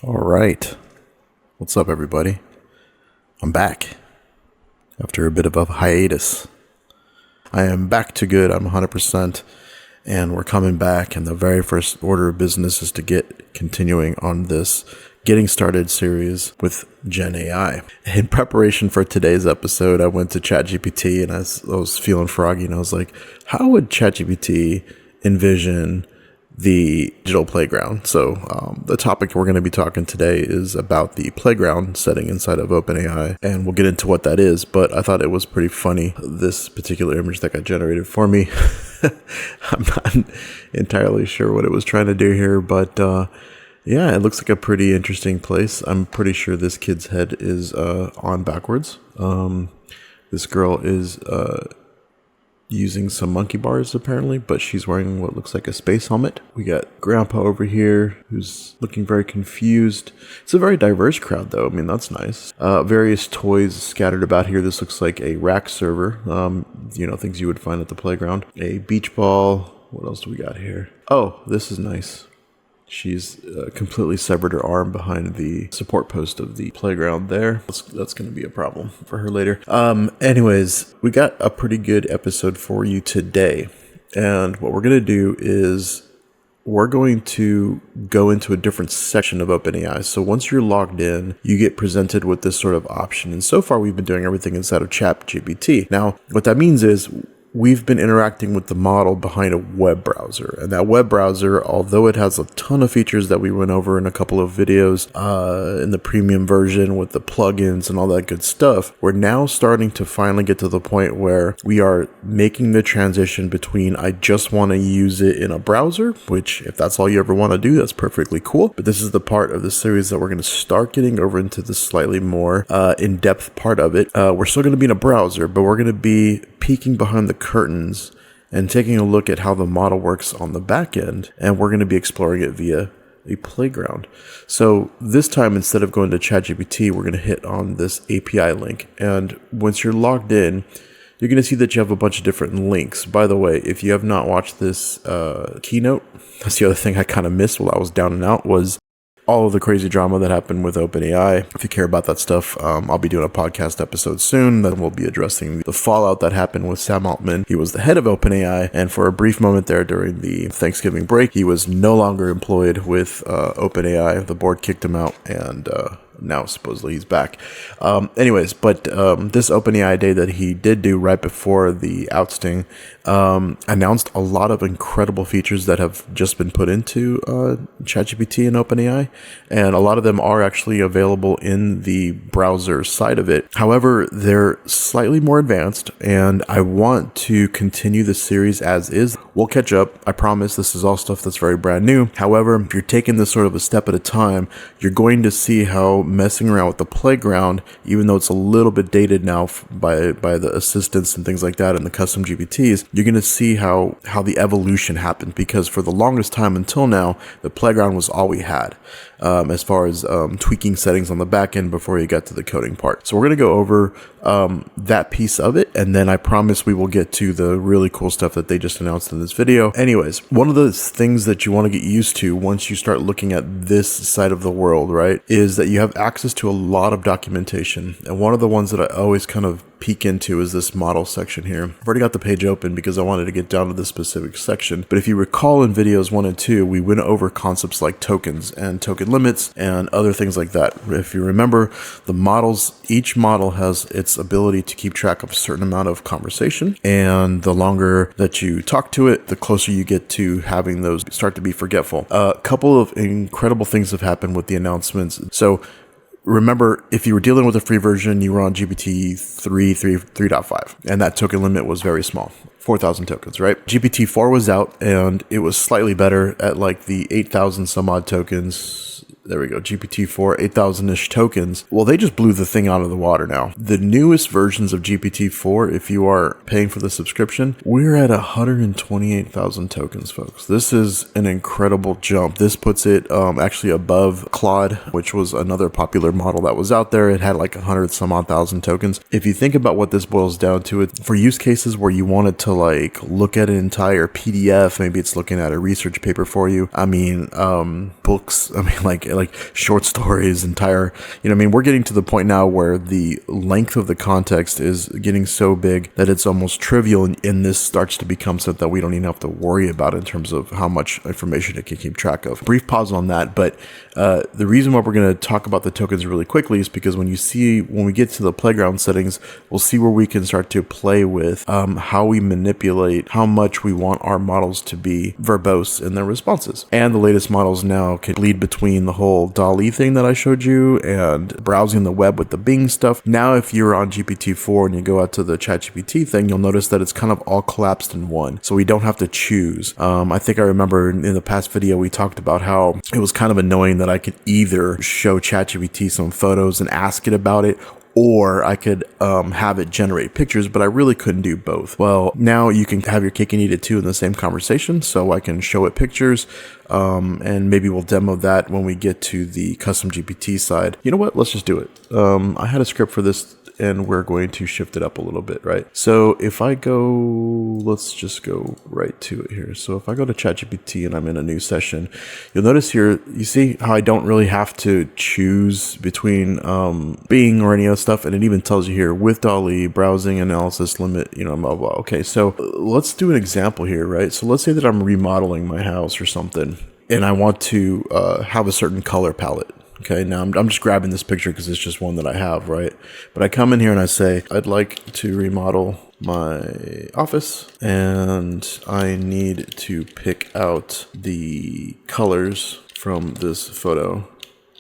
All right. What's up, everybody? I'm back after a bit of a hiatus. I am back to good. I'm 100%, and we're coming back. And the very first order of business is to get continuing on this Getting Started series with Gen AI. In preparation for today's episode, I went to Chat GPT, and I was feeling froggy, and I was like, how would Chat GPT envision the digital playground? So the topic we're going to be talking today is about the playground setting inside of OpenAI, and we'll get into what that is. But I thought it was pretty funny, this particular image that got generated for me. I'm not entirely sure what it was trying to do here, but yeah, it looks like a pretty interesting place. I'm pretty sure this kid's head is on backwards. This girl is using some monkey bars apparently, but she's wearing what looks like a space helmet. We got Grandpa over here who's looking very confused. It's a very diverse crowd though. I mean, that's nice. Various toys scattered about here. This looks like a rack server. Things you would find at the playground. A beach ball. What else do we got here? Oh, this is nice. She's completely severed her arm behind the support post of the playground there. That's going to be a problem for her later. Anyways, we got a pretty good episode for you today. And what we're going to do is we're going to go into a different section of OpenAI. So once you're logged in, you get presented with this sort of option. And so far, we've been doing everything inside of Chat GPT. Now, what that means is we've been interacting with the model behind a web browser. And that web browser, although it has a ton of features that we went over in a couple of videos in the premium version with the plugins and all that good stuff, we're now starting to finally get to the point where we are making the transition between I just want to use it in a browser, which if that's all you ever want to do, that's perfectly cool. But this is the part of the series that we're going to start getting over into the slightly more in-depth part of it. We're still going to be in a browser, but we're going to be peeking behind the curtains and taking a look at how the model works on the back end, and we're going to be exploring it via a playground. So this time, instead of going to ChatGPT, we're going to hit on this API link, and once you're logged in, you're going to see that you have a bunch of different links. By the way, if you have not watched this keynote, that's the other thing I kind of missed while I was down and out, was all of the crazy drama that happened with OpenAI. If you care about that stuff, I'll be doing a podcast episode soon that will be addressing the fallout that happened with Sam Altman. He was the head of OpenAI, and for a brief moment there during the Thanksgiving break, he was no longer employed with OpenAI. The board kicked him out, and now supposedly he's back. Anyways, but this OpenAI day that he did do right before the ousting announced a lot of incredible features that have just been put into ChatGPT and OpenAI, and a lot of them are actually available in the browser side of it. However, they're slightly more advanced, and I want to continue the series as is. We'll catch up. I promise this is all stuff that's very brand new. However, if you're taking this sort of a step at a time, you're going to see how messing around with the playground, even though it's a little bit dated now by the assistants and things like that and the custom GPTs, you're going to see how the evolution happened, because for the longest time until now, the playground was all we had as far as tweaking settings on the back end before you got to the coding part. So we're going to go over that piece of it, and then I promise we will get to the really cool stuff that they just announced in this video. Anyways, one of the things that you want to get used to once you start looking at this side of the world, right, is that you have access to a lot of documentation. And one of the ones that I always kind of peek into is this model section here. I've already got the page open because I wanted to get down to this specific section. But if you recall in videos 1 and 2, we went over concepts like tokens and token limits and other things like that. If you remember, the models, each model has its ability to keep track of a certain amount of conversation. And the longer that you talk to it, the closer you get to having those start to be forgetful. A couple of incredible things have happened with the announcements. So remember, if you were dealing with a free version, you were on GPT 3.5, and that token limit was very small, 4,000 tokens, right? GPT 4 was out, and it was slightly better at like the 8,000 some odd tokens. There we go, GPT-4, 8,000-ish tokens. Well, they just blew the thing out of the water now. The newest versions of GPT-4, if you are paying for the subscription, we're at 128,000 tokens, folks. This is an incredible jump. This puts it actually above Claude, which was another popular model that was out there. It had like 100 some odd thousand tokens. If you think about what this boils down to, it for use cases where you wanted to like look at an entire PDF, maybe it's looking at a research paper for you. I mean, books. I mean, like Like short stories, entire, you know, I mean, we're getting to the point now where the length of the context is getting so big that it's almost trivial, and this starts to become something that we don't even have to worry about in terms of how much information it can keep track of. Brief pause on that, but the reason why we're going to talk about the tokens really quickly is because when we get to the playground settings, we'll see where we can start to play with how we manipulate how much we want our models to be verbose in their responses. And the latest models now can bleed between the whole DALL-E thing that I showed you and browsing the web with the Bing stuff. Now, if you're on GPT-4 and you go out to the Chat GPT thing, you'll notice that it's kind of all collapsed in one. So we don't have to choose. I think I remember in the past video, we talked about how it was kind of annoying that I could either show Chat GPT some photos and ask it about it, or I could have it generate pictures, but I really couldn't do both. Well, now you can have your cake and eat it too in the same conversation. So I can show it pictures, and maybe we'll demo that when we get to the custom GPT side. You know what? Let's just do it. I had a script for this, and we're going to shift it up a little bit, right? So if I go, let's just go right to it here. So if I go to ChatGPT and I'm in a new session, you'll notice here, you see how I don't really have to choose between Bing or any other stuff. And it even tells you here with DALL-E, browsing analysis limit, you know, blah, blah. Okay, so let's do an example here, right? So let's say that I'm remodeling my house or something, and I want to have a certain color palette. Okay, now I'm just grabbing this picture because it's just one that I have, right? But I come in here and I say, I'd like to remodel my office, and I need to pick out the colors from this photo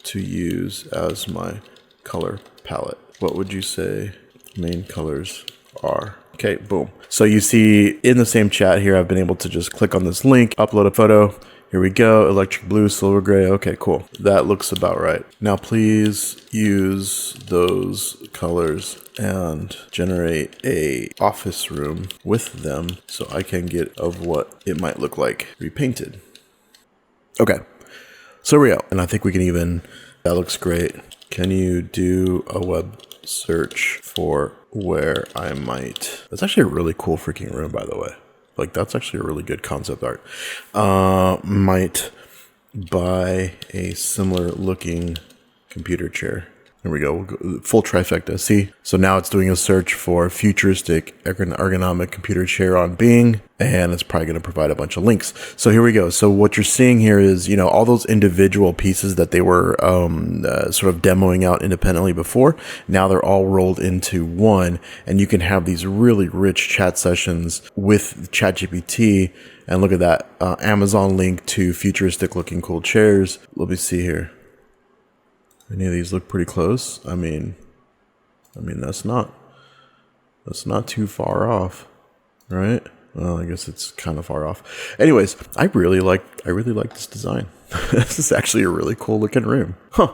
to use as my color palette. What would you say main colors are? Okay, boom. So you see in the same chat here, I've been able to just click on this link, upload a photo. Here we go, electric blue, silver gray. Okay, cool. That looks about right. Now please use those colors and generate a office room with them so I can get of what it might look like repainted. Okay, so here we go. And I think we can even, that looks great. Can you do a web search for where I might, that's actually a really cool freaking room, by the way. Like, that's actually a really good concept art. Might buy a similar looking computer chair. There we go. We'll go full trifecta. See? So now it's doing a search for futuristic ergonomic computer chair on Bing, and it's probably going to provide a bunch of links. So here we go. So what you're seeing here is, you know, all those individual pieces that they were sort of demoing out independently before, now they're all rolled into one, and you can have these really rich chat sessions with ChatGPT. And look at that, Amazon link to futuristic looking cool chairs. Let me see here. Any of these look pretty close? I mean, that's not too far off, right? Well, I guess it's kind of far off. Anyways, I really like this design. This is actually a really cool looking room. Huh.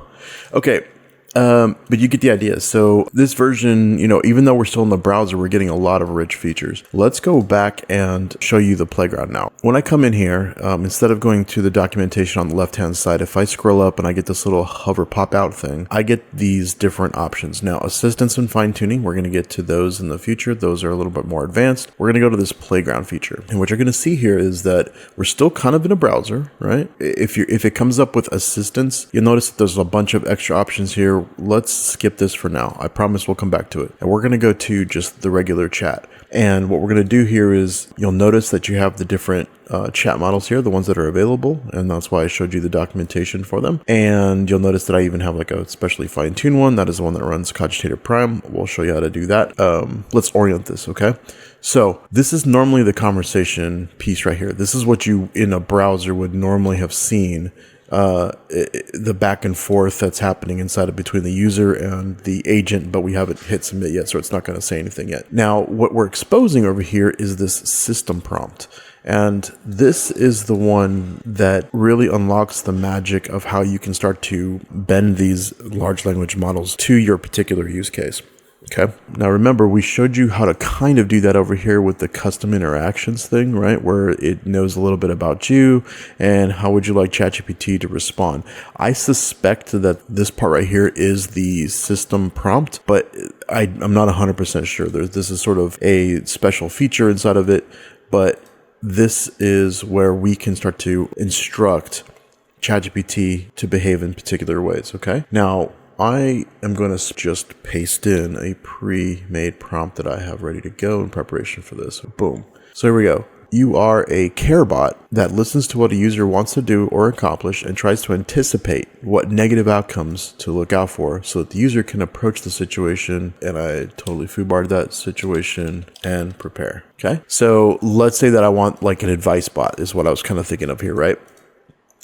Okay. But you get the idea. So this version, you know, even though we're still in the browser, we're getting a lot of rich features. Let's go back and show you the playground now. When I come in here, instead of going to the documentation on the left-hand side, if I scroll up and I get this little hover pop-out thing, I get these different options. Now, assistance and fine-tuning, we're going to get to those in the future. Those are a little bit more advanced. We're going to go to this playground feature. And what you're going to see here is that we're still kind of in a browser, right? If it comes up with assistance, you'll notice that there's a bunch of extra options here. Let's skip this for now. I promise we'll come back to it. And we're going to go to just the regular chat. And what we're going to do here is you'll notice that you have the different chat models here, the ones that are available. And that's why I showed you the documentation for them. And you'll notice that I even have like a specially fine-tuned one. That is the one that runs Cogitator Prime. We'll show you how to do that. Let's orient this, okay? So this is normally the conversation piece right here. This is what you in a browser would normally have seen. The back and forth that's happening inside of between the user and the agent, but we haven't hit submit yet, so it's not going to say anything yet. Now, what we're exposing over here is this system prompt. And this is the one that really unlocks the magic of how you can start to bend these large language models to your particular use case. Okay. Now remember, we showed you how to kind of do that over here with the custom interactions thing, right? Where it knows a little bit about you and how would you like ChatGPT to respond. I suspect that this part right here is the system prompt, but I'm not 100% sure. This is sort of a special feature inside of it, but this is where we can start to instruct Chat GPT to behave in particular ways, okay? Now, I am going to just paste in a pre-made prompt that I have ready to go in preparation for this. Boom. So here we go. You are a care bot that listens to what a user wants to do or accomplish and tries to anticipate what negative outcomes to look out for so that the user can approach the situation, and I totally foobarred that situation, and prepare. Okay? So let's say that I want like an advice bot is what I was kind of thinking of here, right?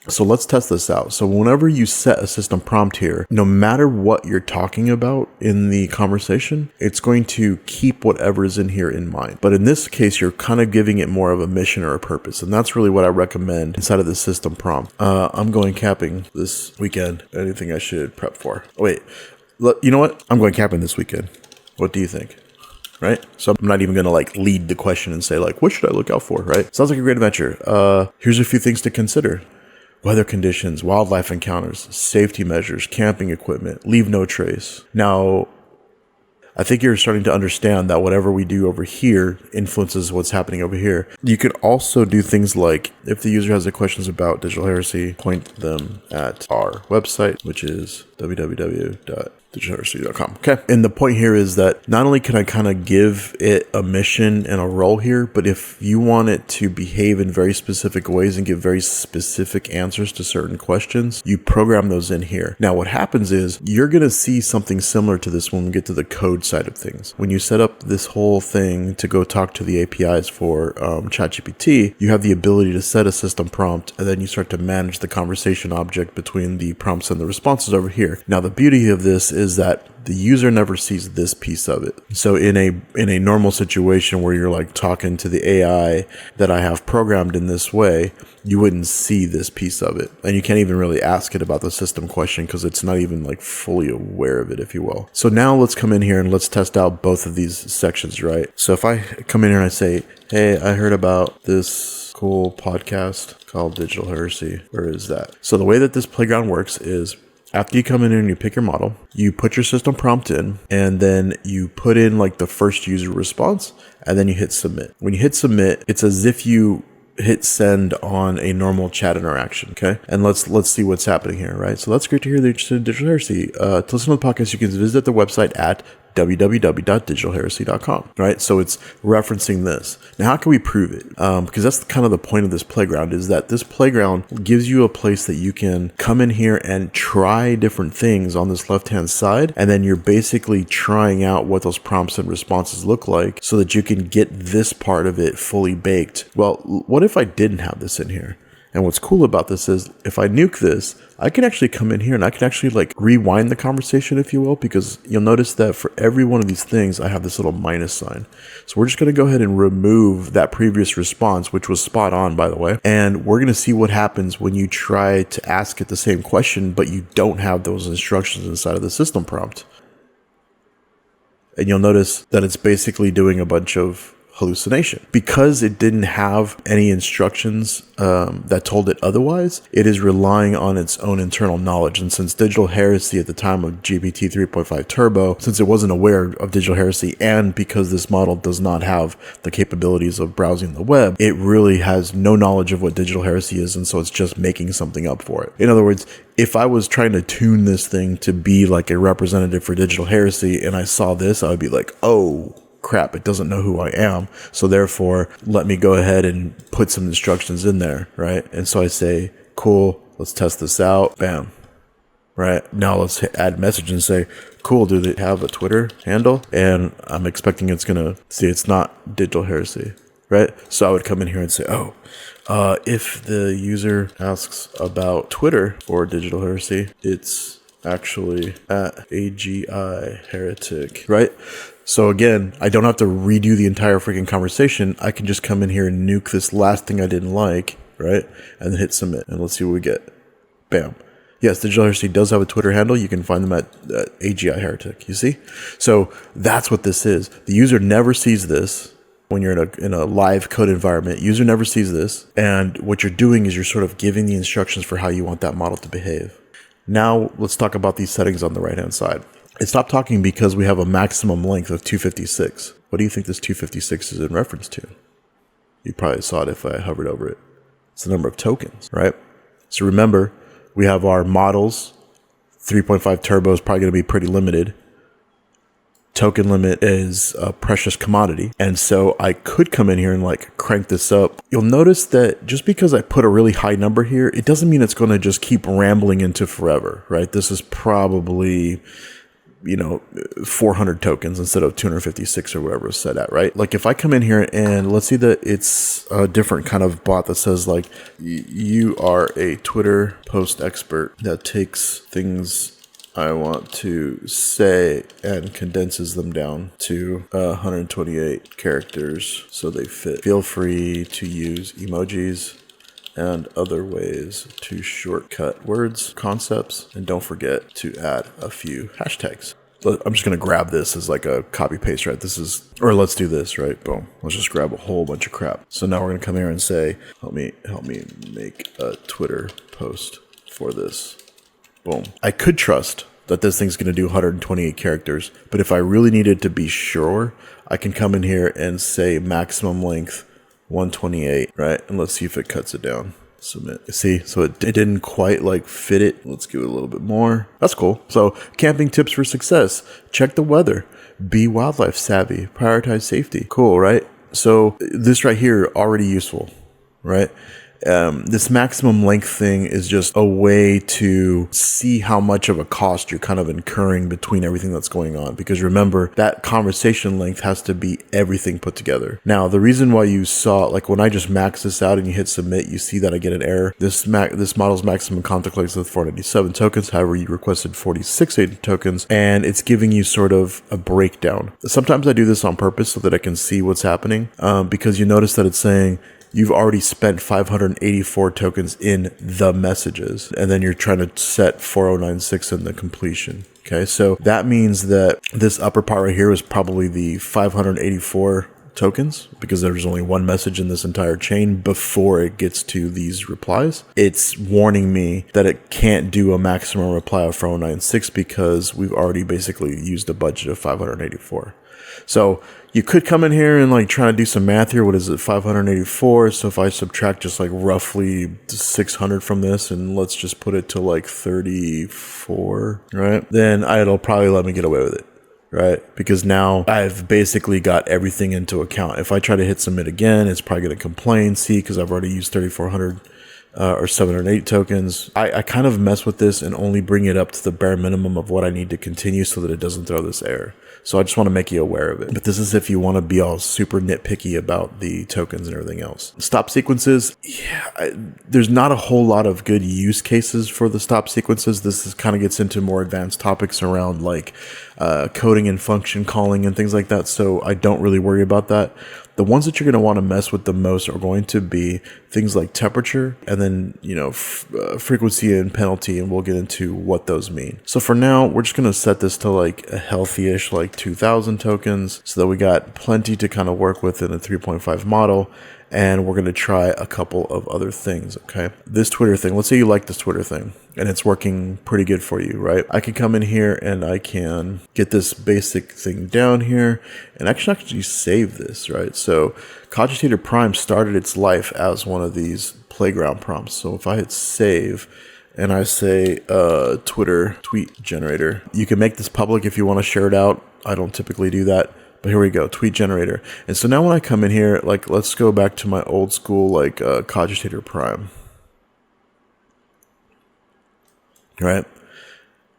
So let's test this out. So whenever you set a system prompt here, no matter what you're talking about in the conversation, it's going to keep whatever is in here in mind. But in this case, you're kind of giving it more of a mission or a purpose. And that's really what I recommend inside of the system prompt. I'm going camping this weekend. Anything I should prep for? Oh, wait, you know what? I'm going camping this weekend. What do you think? Right? So I'm not even going to like lead the question and say like, what should I look out for? Right? Sounds like a great adventure. Here's a few things to consider. Weather conditions, wildlife encounters, safety measures, camping equipment, leave no trace. Now, I think you're starting to understand that whatever we do over here influences what's happening over here. You could also do things like, if the user has any questions about digital heresy, point them at our website, which is www.digitalheresy.com. Okay. And the point here is that not only can I kind of give it a mission and a role here, but if you want it to behave in very specific ways and give very specific answers to certain questions, you program those in here. Now, what happens is you're going to see something similar to this when we get to the code side of things. When you set up this whole thing to go talk to the APIs for Chat GPT, you have the ability to set a system prompt, and then you start to manage the conversation object between the prompts and the responses over here. Now, the beauty of this is that the user never sees this piece of it. So in a normal situation where you're like talking to the AI that I have programmed in this way, you wouldn't see this piece of it. And you can't even really ask it about the system question because it's not even like fully aware of it, if you will. So now let's come in here and let's test out both of these sections, right? So if I come in here and I say, hey, I heard about this cool podcast called Digital Heresy. Where is that? So the way that this playground works is after you come in here and you pick your model, you put your system prompt in, and then you put in like the first user response, and then you hit submit. When you hit submit, it's as if you hit send on a normal chat interaction, okay? And let's see what's happening here, right? So that's great to hear that you're interested in digital heresy. To listen to the podcast, you can visit the website at www.digitalheresy.com, right? So it's referencing this. Now, how can we prove it? Because that's kind of the point of this playground, is that this playground gives you a place that you can come in here and try different things on this left-hand side, and then you're basically trying out what those prompts and responses look like so that you can get this part of it fully baked. Well, what if I didn't have this in here? And what's cool about this is if I nuke this, I can actually come in here and I can actually like rewind the conversation, if you will, because you'll notice that for every one of these things, I have this little minus sign. So we're just going to go ahead and remove that previous response, which was spot on, by the way. And we're going to see what happens when you try to ask it the same question, but you don't have those instructions inside of the system prompt. And you'll notice that it's basically doing a bunch of hallucination. Because it didn't have any instructions that told it otherwise, it is relying on its own internal knowledge. And since Digital Heresy at the time of GPT 3.5 Turbo, since it wasn't aware of Digital Heresy, and because this model does not have the capabilities of browsing the web, it really has no knowledge of what Digital Heresy is, and so it's just making something up for it. In other words, if I was trying to tune this thing to be like a representative for Digital Heresy and I saw this, I would be like, oh, crap, it doesn't know who I am. So therefore, let me go ahead and put some instructions in there, right? And so I say, cool, let's test this out. Bam. Right? Now let's add message and say, cool, do they have a Twitter handle? And I'm expecting it's going to see it's not Digital Heresy, right? So I would come in here and say, if the user asks about Twitter for Digital Heresy, it's actually at AGI Heretic, right? So again, I don't have to redo the entire freaking conversation. I can just come in here and nuke this last thing I didn't like, right? And then hit submit, and let's see what we get. Bam. Yes, Digital Heresy does have a Twitter handle. You can find them at AGI Heretic, you see? So that's what this is. The user never sees this. When you're in a live code environment, user never sees this. And what you're doing is you're sort of giving the instructions for how you want that model to behave. Now let's talk about these settings on the right-hand side. It stopped talking because we have a maximum length of 256. What do you think this 256 is in reference to? You probably saw it if I hovered over it. It's the number of tokens, right? So remember, We have our models. 3.5 turbo is probably going to be pretty limited. Token limit is a precious commodity. And so I could come in here and like crank this up. You'll notice that just because I put a really high number here, it doesn't mean it's going to just keep rambling into forever, right? This is probably, 400 tokens instead of 256 or whatever it's set at, right? Like if I come in here and let's see that it's a different kind of bot that says like, you are a Twitter post expert that takes things I want to say and condenses them down to 128 characters so they fit. Feel free to use emojis and other ways to shortcut words, concepts, and don't forget to add a few hashtags. I'm just going to grab this as like a copy paste, right? Let's do this, right? Boom. Let's just grab a whole bunch of crap. So now we're going to come here and say, help me make a Twitter post for this. Boom. I could trust that this thing's going to do 128 characters, but if I really needed to be sure, I can come in here and say maximum length 128, right? And let's see if it cuts it down. Submit. See, so it didn't quite like fit it. Let's give it a little bit more. That's cool. So camping tips for success. Check the weather. Be wildlife savvy. Prioritize safety. Cool, right? So this right here, already useful, right? This maximum length thing is just a way to see how much of a cost you're kind of incurring between everything that's going on. Because remember, that conversation length has to be everything put together. Now, the reason why you saw, like when I just max this out and you hit submit, you see that I get an error. This model's maximum context length is 497 tokens. However, you requested 46 tokens, and it's giving you sort of a breakdown. Sometimes I do this on purpose so that I can see what's happening, because you notice that it's saying, you've already spent 584 tokens in the messages, and then you're trying to set 4096 in the completion. Okay, so that means that this upper part right here is probably the 584 tokens because there's only one message in this entire chain before it gets to these replies. It's warning me that it can't do a maximum reply of 4096 because we've already basically used a budget of 584. So you could come in here and like try to do some math here. What is it? 584. So if I subtract just like roughly 600 from this and let's just put it to like 34, right? Then it'll probably let me get away with it, right? Because now I've basically got everything into account. If I try to hit submit again, it's probably going to complain. See, because I've already used 3,400 or 708 tokens. I kind of mess with this and only bring it up to the bare minimum of what I need to continue so that it doesn't throw this error. So I just want to make you aware of it. But this is if you want to be all super nitpicky about the tokens and everything else. Stop sequences. Yeah, there's not a whole lot of good use cases for the stop sequences. This kind of gets into more advanced topics around like coding and function calling and things like that. So I don't really worry about that. The ones that you're going to want to mess with the most are going to be things like temperature and then, frequency and penalty. And we'll get into what those mean. So for now, we're just going to set this to like a healthy-ish, like 2000 tokens so that we got plenty to kind of work with in a 3.5 model. And we're going to try a couple of other things, okay? This Twitter thing, let's say you like this Twitter thing and it's working pretty good for you, right? I can come in here and I can get this basic thing down here and actually save this, right? So Cogitator Prime started its life as one of these playground prompts. So if I hit save and I say Twitter tweet generator, you can make this public if you want to share it out. I don't typically do that. But here we go, tweet generator. And so now when I come in here, like let's go back to my old school, like Cogitator Prime. All right.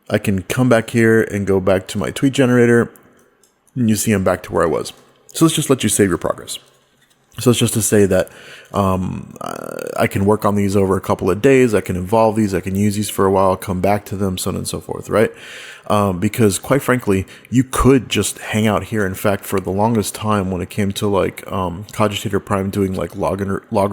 I can come back here and go back to my tweet generator. And you see I'm back to where I was. So let's just let you save your progress. So it's just to say that I can work on these over a couple of days. I can evolve these. I can use these for a while, come back to them, so on and so forth, right? Because quite frankly, you could just hang out here. In fact, for the longest time when it came to like Cogitator Prime doing like log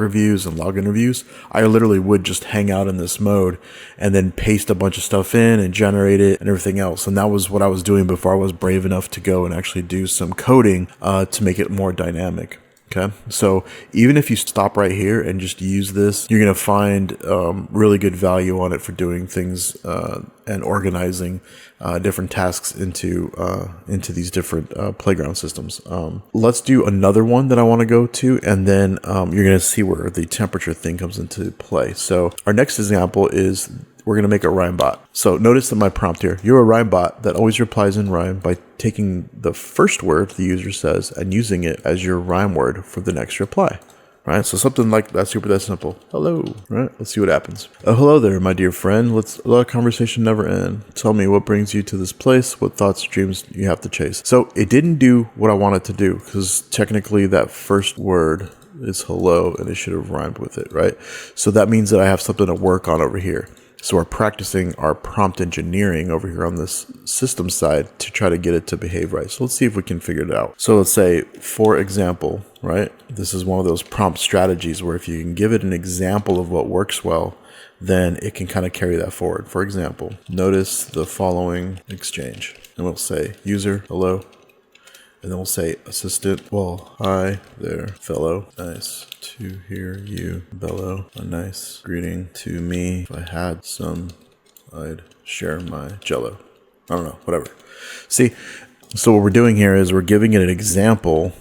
reviews and log interviews, I literally would just hang out in this mode and then paste a bunch of stuff in and generate it and everything else. And that was what I was doing before I was brave enough to go and actually do some coding to make it more dynamic. Okay, so even if you stop right here and just use this, you're going to find really good value on it for doing things and organizing different tasks into these different playground systems. Let's do another one that I want to go to, and then you're going to see where the temperature thing comes into play. So our next example is we're going to make a Rhymebot. So notice that my prompt here, you're a Rhymebot that always replies in rhyme by taking the first word the user says and using it as your rhyme word for the next reply. Right, so something like that, that simple. Hello, right? Let's see what happens. Hello there, my dear friend. Let our conversation never end. Tell me what brings you to this place, what thoughts, dreams you have to chase. So it didn't do what I wanted to do because technically that first word is hello and it should have rhymed with it, right? So that means that I have something to work on over here. So we're practicing our prompt engineering over here on this system side to try to get it to behave right. So let's see if we can figure it out. So let's say, for example, right? This is one of those prompt strategies where if you can give it an example of what works well, then it can kind of carry that forward. For example, notice the following exchange. And we'll say, user, hello. And then we'll say, assistant, well, hi there, fellow. Nice to hear you bellow. A nice greeting to me. If I had some, I'd share my jello. I don't know, whatever. See, so what we're doing here is we're giving it an example,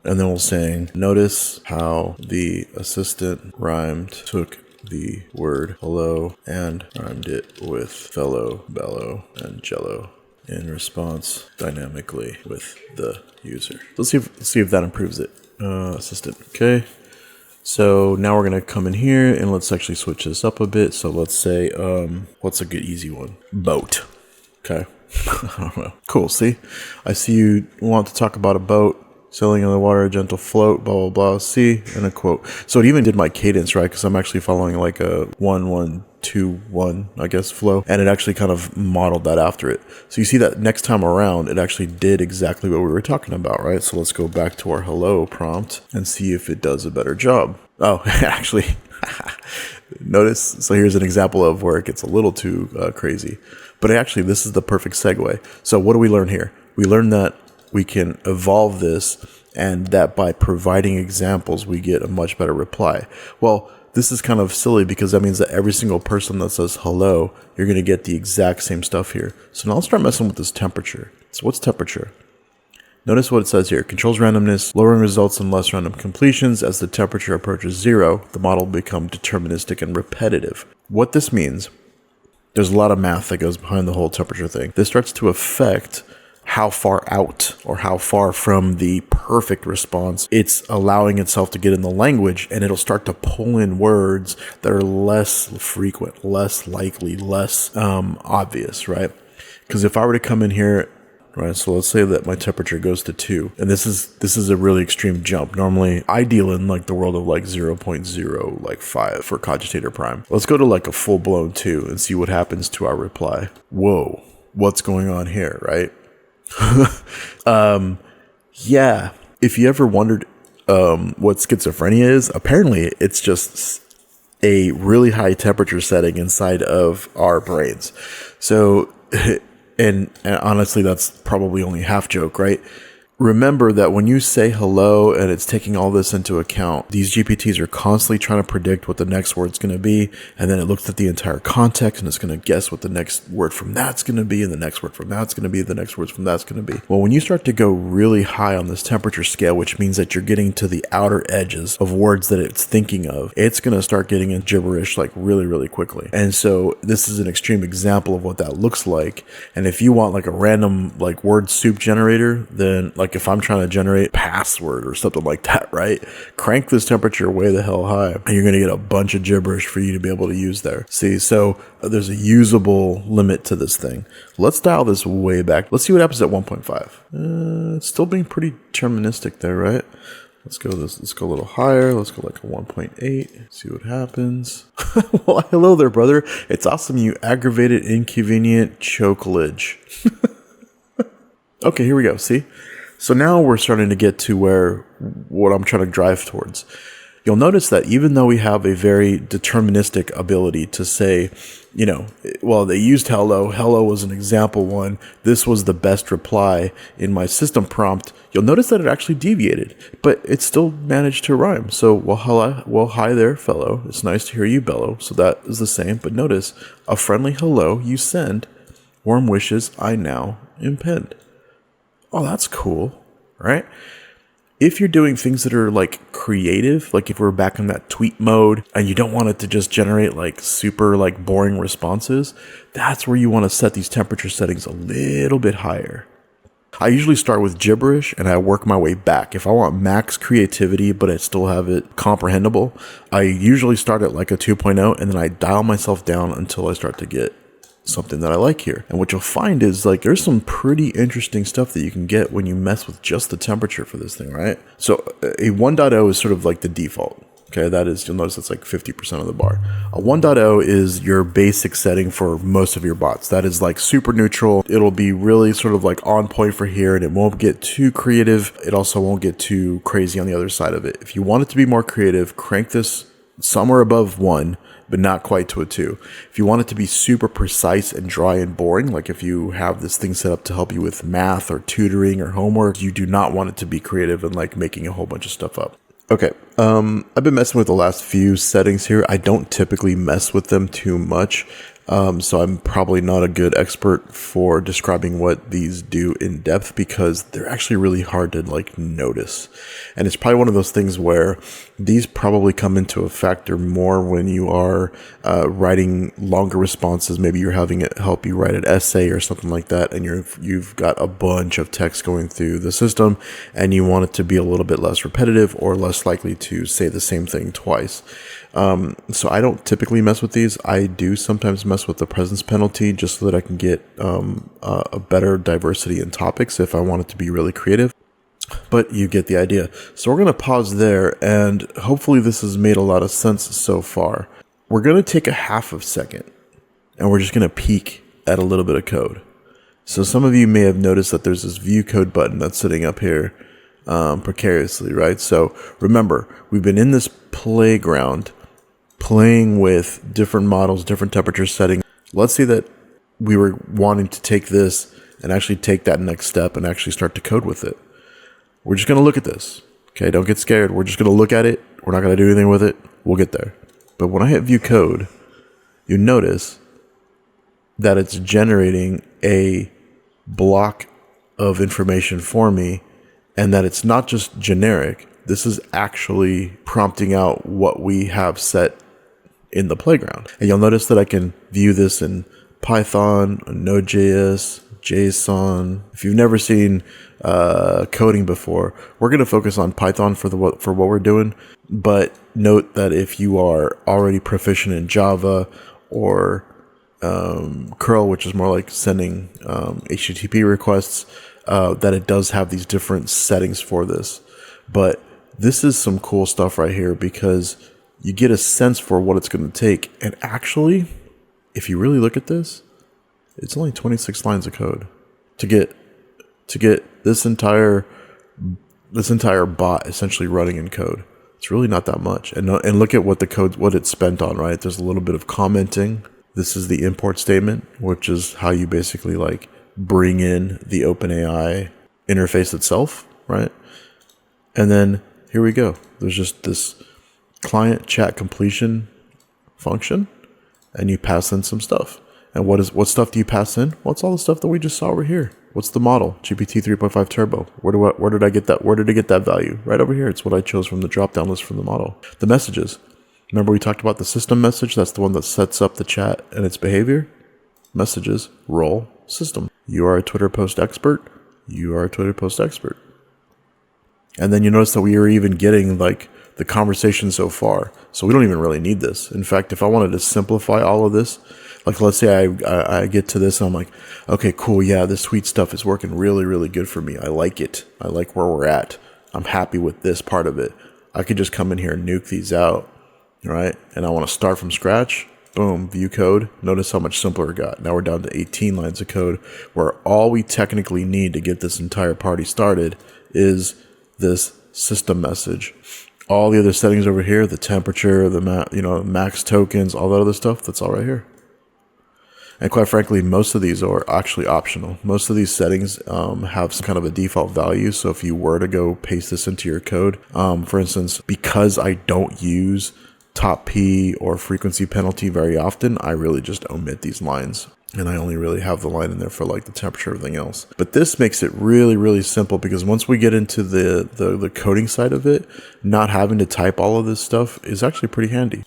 and then we're saying, notice how the assistant took the word hello and rhymed it with fellow, bellow, and jello in response dynamically with the user. Let's see if that improves it. Assistant, okay. So now we're gonna come in here and let's actually switch this up a bit. So let's say, what's a good easy one? Boat, okay. I don't know. Cool, see? I see you want to talk about a boat. Sailing on the water, a gentle float, blah, blah, blah, see, and a quote. So it even did my cadence, right? Because I'm actually following like a 1-1-2-1, I guess, flow. And it actually kind of modeled that after it. So you see that next time around, it actually did exactly what we were talking about, right? So let's go back to our hello prompt and see if it does a better job. Oh, actually, notice. So here's an example of where it gets a little too crazy. But actually, this is the perfect segue. So what do we learn here? We learn that we can evolve this and that by providing examples, we get a much better reply. Well, this is kind of silly because that means that every single person that says hello, you're going to get the exact same stuff here. So now let's start messing with this temperature. So what's temperature? Notice what it says here. Controls randomness, lowering results in less random completions. As the temperature approaches 0, the model will become deterministic and repetitive. What this means, there's a lot of math that goes behind the whole temperature thing. This starts to affect how far out or how far from the perfect response it's allowing itself to get in the language, and it'll start to pull in words that are less frequent, less likely, less obvious, right? Because if I were to come in here, right, so let's say that my temperature goes to 2, and this is a really extreme jump. Normally I deal in like the world of like 0.05 for cogitator prime. Let's go to like a full-blown 2 and see what happens to our reply. Whoa, what's going on here, right? Yeah, if you ever wondered what schizophrenia is, apparently it's just a really high temperature setting inside of our brains. So and honestly, that's probably only half joke, right? Remember that when you say hello and it's taking all this into account, these GPTs are constantly trying to predict what the next word's going to be. And then it looks at the entire context and it's going to guess what the next word from that's going to be. And the next word from that's going to be. The next word from that's going to be. Well, when you start to go really high on this temperature scale, which means that you're getting to the outer edges of words that it's thinking of, it's going to start getting in gibberish like really, really quickly. And so this is an extreme example of what that looks like. And if you want like a random like word soup generator, then like if I'm trying to generate password or something like that, right? Crank this temperature way the hell high and you're going to get a bunch of gibberish for you to be able to use there. See, so there's a usable limit to this thing. Let's dial this way back. Let's see what happens at 1.5. It's still being pretty deterministic there, right? Let's go a little higher. Let's go like a 1.8. See what happens. Well, hello there, brother. It's awesome, you aggravated, inconvenient chocolate. Okay, here we go. See? So now we're starting to get to what I'm trying to drive towards. You'll notice that even though we have a very deterministic ability to say, you know, well, they used hello. Hello was an example one. This was the best reply in my system prompt. You'll notice that it actually deviated, but it still managed to rhyme. So, well, hi there, fellow. It's nice to hear you bellow. So that is the same. But notice, a friendly hello you send. Warm wishes I now impend. Oh, that's cool, right? If you're doing things that are like creative, like if we're back in that tweet mode and you don't want it to just generate like super like boring responses, that's where you want to set these temperature settings a little bit higher. I usually start with gibberish and I work my way back. If I want max creativity, but I still have it comprehensible, I usually start at like a 2.0 and then I dial myself down until I start to get something that I like here. And what you'll find is like there's some pretty interesting stuff that you can get when you mess with just the temperature for this thing, right? So a 1.0 is sort of like the default. Okay, that is, you'll notice that's like 50% of the bar. A 1.0 is your basic setting for most of your bots. That is like super neutral. It'll be really sort of like on point for here and it won't get too creative. It also won't get too crazy on the other side of it. If you want it to be more creative, crank this somewhere above 1, but not quite to a 2. If you want it to be super precise and dry and boring, like if you have this thing set up to help you with math or tutoring or homework, you do not want it to be creative and like making a whole bunch of stuff up. Okay, I've been messing with the last few settings here. I don't typically mess with them too much, so I'm probably not a good expert for describing what these do in depth because they're actually really hard to like notice. And it's probably one of those things where these probably come into a factor more when you are writing longer responses. Maybe you're having it help you write an essay or something like that, and you've got a bunch of text going through the system, and you want it to be a little bit less repetitive or less likely to say the same thing twice. So I don't typically mess with these. I do sometimes mess with the presence penalty just so that I can get a better diversity in topics if I want it to be really creative. But you get the idea. So we're going to pause there, and hopefully this has made a lot of sense so far. We're going to take a half of a second, and we're just going to peek at a little bit of code. So some of you may have noticed that there's this view code button that's sitting up here precariously, right? So remember, we've been in this playground playing with different models, different temperature settings. Let's say that we were wanting to take this and actually take that next step and actually start to code with it. We're just going to look at this. Okay, don't get scared. We're just going to look at it. We're not going to do anything with it. We'll get there. But when I hit view code, you notice that it's generating a block of information for me and that it's not just generic. This is actually prompting out what we have set in the playground. And you'll notice that I can view this in Python, Node.js, JSON. If you've never seen coding before, we're going to focus on Python for what we're doing. But note that if you are already proficient in Java or curl, which is more like sending HTTP requests, that it does have these different settings for this. But this is some cool stuff right here because you get a sense for what it's going to take. And actually, if you really look at this, it's only 26 lines of code to get this entire bot essentially running in code. It's really not that much. And look at what it's spent on, right? There's a little bit of commenting. This is the import statement, which is how you basically like bring in the OpenAI interface itself, right? And then here we go. There's just this client chat completion function, and you pass in some stuff. And what stuff do you pass in? Well, it's all the stuff that we just saw over here. What's the model? GPT 3.5 Turbo. Where did I get that? Where did I get that value? Right over here. It's what I chose from the drop-down list from the model. The messages. Remember we talked about the system message? That's the one that sets up the chat and its behavior. Messages, role, system. You are a Twitter post expert. You are a Twitter post expert. And then you notice that we are even getting like the conversation so far. So we don't even really need this. In fact, if I wanted to simplify all of this, like let's say I get to this and I'm like, okay, cool. Yeah, this tweet stuff is working really, really good for me. I like it. I like where we're at. I'm happy with this part of it. I could just come in here and nuke these out, right? And I want to start from scratch. Boom, view code. Notice how much simpler it got. Now we're down to 18 lines of code where all we technically need to get this entire party started is this system message. All the other settings over here, the temperature, the max tokens, all that other stuff, that's all right here. And quite frankly, most of these are actually optional. Most of these settings have some kind of a default value. So if you were to go paste this into your code, for instance, because I don't use top P or frequency penalty very often, I really just omit these lines. And I only really have the line in there for like the temperature, everything else. But this makes it really, really simple, because once we get into the coding side of it, not having to type all of this stuff is actually pretty handy.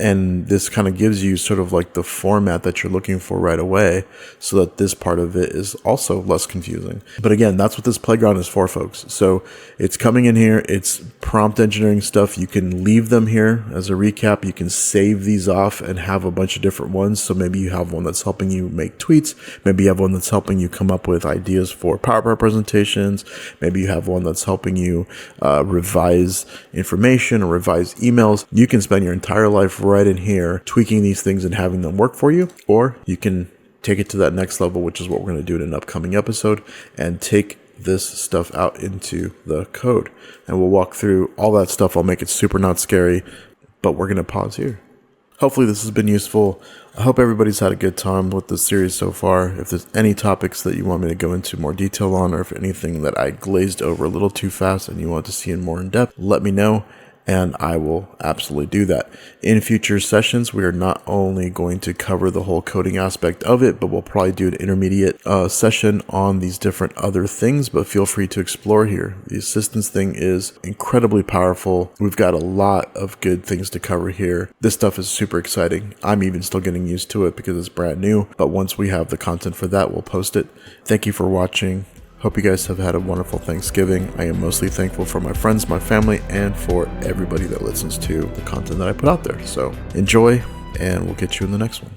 And this kind of gives you sort of like the format that you're looking for right away, so that this part of it is also less confusing. But again, that's what this playground is for, folks. So it's coming in here, it's prompt engineering stuff. You can leave them here as a recap. You can save these off and have a bunch of different ones. So maybe you have one that's helping you make tweets. Maybe you have one that's helping you come up with ideas for PowerPoint presentations. Maybe you have one that's helping you revise information or revise emails. You can spend your entire life right in here tweaking these things and having them work for you, or you can take it to that next level, which is what we're going to do in an upcoming episode, and take this stuff out into the code. And we'll walk through all that stuff. I'll make it super not scary, but we're going to pause here. Hopefully this has been useful. I hope everybody's had a good time with this series so far. If there's any topics that you want me to go into more detail on, or if anything that I glazed over a little too fast and you want to see in more in depth, let me know, and I will absolutely do that. In future sessions, we are not only going to cover the whole coding aspect of it, but we'll probably do an intermediate session on these different other things, but feel free to explore here. The assistance thing is incredibly powerful. We've got a lot of good things to cover here. This stuff is super exciting. I'm even still getting used to it because it's brand new, but once we have the content for that, we'll post it. Thank you for watching. Hope you guys have had a wonderful Thanksgiving. I am mostly thankful for my friends, my family, and for everybody that listens to the content that I put out there. So enjoy, and we'll get you in the next one.